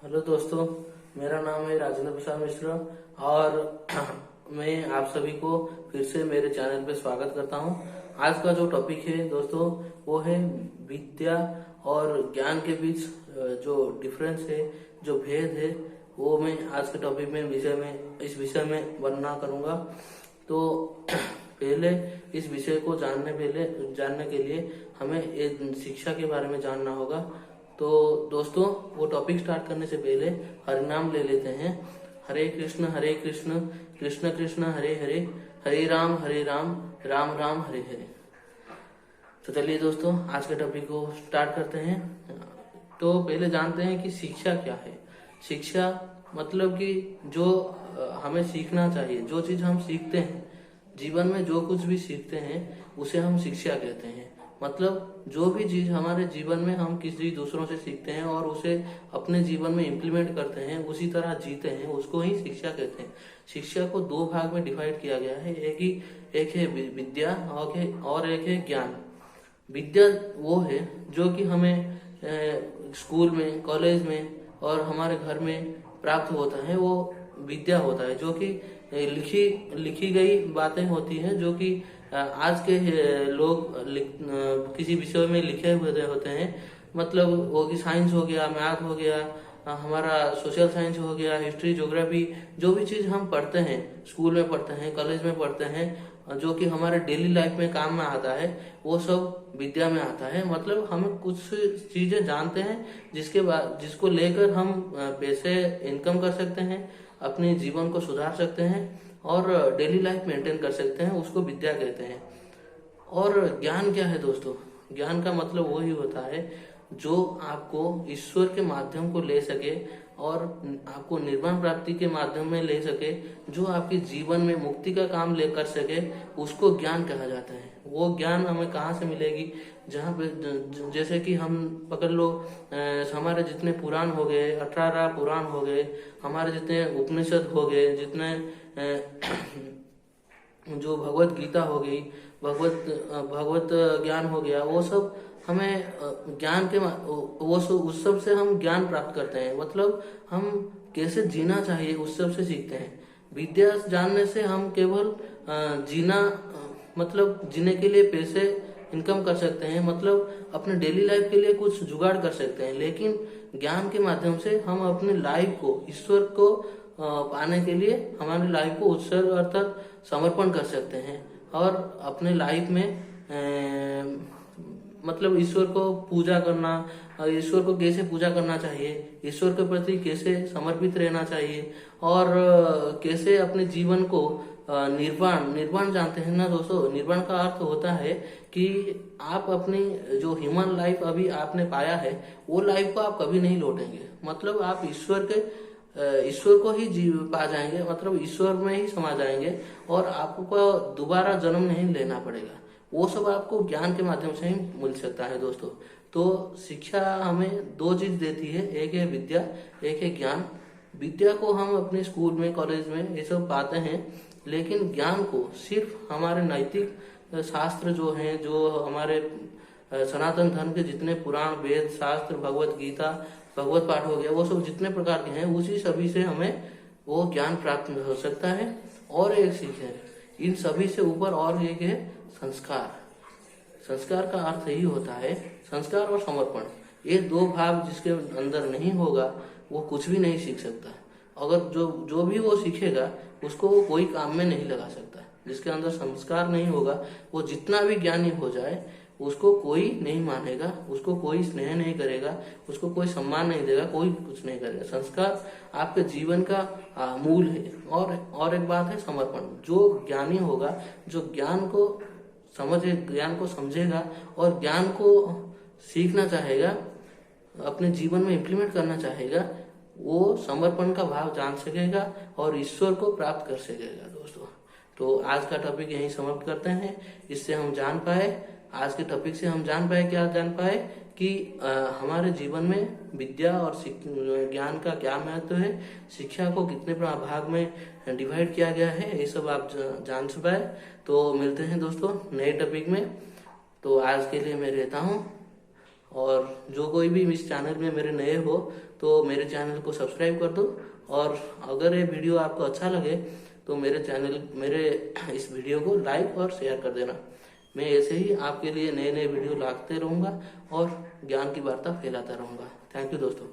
Hello दोस्तों, मेरा नाम है राजेंद्र प्रसाद मिश्रा और मैं आप सभी को फिर से मेरे चैनल पे स्वागत करता हूं। आज का जो टॉपिक है दोस्तों वो है विद्या और ज्ञान के बीच जो डिफरेंस है, जो भेद है, वो मैं आज के टॉपिक में इस विषय में वर्णना करूंगा। तो पहले इस विषय को जानने के लिए हमें शिक्षा के बारे में जानना होगा। तो दोस्तों, वो टॉपिक स्टार्ट करने से पहले हरिनाम ले लेते हैं। हरे कृष्ण कृष्ण कृष्ण हरे हरे, हरे राम राम राम हरे हरे। तो चलिए दोस्तों, आज के टॉपिक को स्टार्ट करते हैं। तो पहले जानते हैं कि शिक्षा क्या है। शिक्षा मतलब कि जो हमें सीखना चाहिए, जो चीज हम सीखते हैं जीवन में, जो कुछ भी सीखते हैं उसे हम शिक्षा कहते हैं। मतलब जो भी चीज हमारे जीवन में हम किसी दूसरों से सीखते हैं और उसे अपने जीवन में इम्प्लीमेंट करते हैं, उसी तरह जीते हैं, उसको ही शिक्षा कहते हैं। शिक्षा को दो भाग में डिवाइड किया गया है। एक है विद्या और एक है ज्ञान। विद्या वो है जो कि हमें स्कूल में, कॉलेज में और हमारे घर में प्राप्त होता है। वो विद्या होता है जो कि लिखी गई बातें होती हैं, जो कि आज के लोग किसी विषय में लिखे हुए होते हैं। मतलब वो कि साइंस हो गया, मैथ हो गया, हमारा सोशल साइंस हो गया, हिस्ट्री, ज्योग्राफी, जो भी चीज हम पढ़ते हैं, स्कूल में पढ़ते हैं, कॉलेज में पढ़ते हैं, जो कि हमारे डेली लाइफ में काम में आता है, वो सब विद्या में आता है। मतलब हम कुछ चीजें जानते हैं जिसको लेकर हम पैसे इनकम कर सकते हैं, अपने जीवन को सुधार सकते हैं और डेली लाइफ मेंटेन कर सकते हैं, उसको विद्या कहते हैं। और ज्ञान क्या है दोस्तों? ज्ञान का मतलब वही होता है जो आपको ईश्वर के माध्यम को ले सके और आपको निर्वाण प्राप्ति के माध्यम में ले सके, जो आपके जीवन में मुक्ति का काम ले कर सके, उसको ज्ञान कहा जाता है। वो ज्ञान हमें कहाँ से मिलेगी? जहाँ पे जैसे कि हम पकड़ लो, हमारे जितने पुराण हो गए, 18 पुराण हो गए, हमारे जितने उपनिषद हो गए, जितने जो भगवत गीता हो गई, भगवत ज्ञान हो गया, वो सब हमें ज्ञान के वो सब, उस सब से हम ज्ञान प्राप्त करते हैं। मतलब हम कैसे जीना चाहिए उस सब से सीखते हैं। विद्या जानने से हम केवल मतलब जीने के लिए पैसे इनकम कर सकते हैं, मतलब अपने डेली लाइफ के लिए कुछ जुगाड़ कर सकते हैं। लेकिन ज्ञान के माध्यम से हम अपने लाइफ को, ईश्वर को पाने के लिए हमारी लाइफ को उत्सर्ग अर्थात समर्पण कर सकते हैं और अपने लाइफ में मतलब ईश्वर को पूजा करना, ईश्वर को कैसे पूजा करना चाहिए, ईश्वर के प्रति कैसे समर्पित रहना चाहिए और कैसे अपने जीवन को निर्वाण जानते हैं ना दोस्तों। निर्वाण का अर्थ होता है कि आप अपनी जो ह्यूमन लाइफ अभी आपने पाया है, वो लाइफ को आप कभी नहीं लौटेंगे। मतलब आप ईश्वर को ही पा जाएंगे, मतलब ईश्वर में ही समा जाएंगे और आपको दोबारा जन्म नहीं लेना पड़ेगा। वो सब आपको ज्ञान के माध्यम से ही मिल सकता है दोस्तों। तो शिक्षा हमें दो चीज देती है, एक है विद्या, एक है ज्ञान। विद्या को हम अपने स्कूल में, कॉलेज में ये सब पाते हैं, लेकिन ज्ञान को सिर्फ हमारे नैतिक शास्त्र जो हैं, जो हमारे सनातन धर्म के जितने पुराण, वेद, शास्त्र, भगवत गीता, भगवत पाठ हो गया, वो सब जितने प्रकार के हैं, उसी सभी से हमें वो ज्ञान प्राप्त हो सकता है। और एक सीख है, इन सभी से ऊपर और एक है संस्कार। संस्कार का अर्थ यही होता है, संस्कार और समर्पण, ये दो भाव जिसके अंदर नहीं होगा वो कुछ भी नहीं सीख सकता। अगर जो भी वो सीखेगा उसको वो कोई काम में नहीं लगा सकता। जिसके अंदर संस्कार नहीं होगा, वो जितना भी ज्ञानी हो जाए उसको कोई नहीं मानेगा, उसको कोई स्नेह नहीं करेगा, उसको कोई सम्मान नहीं देगा, कोई कुछ नहीं करेगा। संस्कार आपके जीवन का मूल है। और एक बात है समर्पण। जो ज्ञानी होगा, जो ज्ञान को समझेगा और ज्ञान को सीखना चाहेगा, अपने जीवन में इम्प्लीमेंट करना चाहेगा, वो समर्पण का भाव जान सकेगा और ईश्वर को प्राप्त कर सकेगा दोस्तों। तो आज का टॉपिक यहीं समाप्त करते हैं। इससे हम जान पाए, आज के टॉपिक से हम जान पाए कि हमारे जीवन में विद्या और ज्ञान का क्या महत्व है, शिक्षा को कितने भाग में डिवाइड किया गया है, ये सब आप जान पाए। तो मिलते हैं दोस्तों नए टॉपिक में। तो आज के लिए मैं रहता हूँ, और जो कोई भी इस चैनल में मेरे नए हो तो मेरे चैनल को सब्सक्राइब कर दो। और अगर ये वीडियो आपको अच्छा लगे तो मेरे इस वीडियो को लाइक और शेयर कर देना। मैं ऐसे ही आपके लिए नए नए वीडियो लाते रहूँगा और ज्ञान की वार्ता फैलाता रहूँगा। थैंक यू दोस्तों।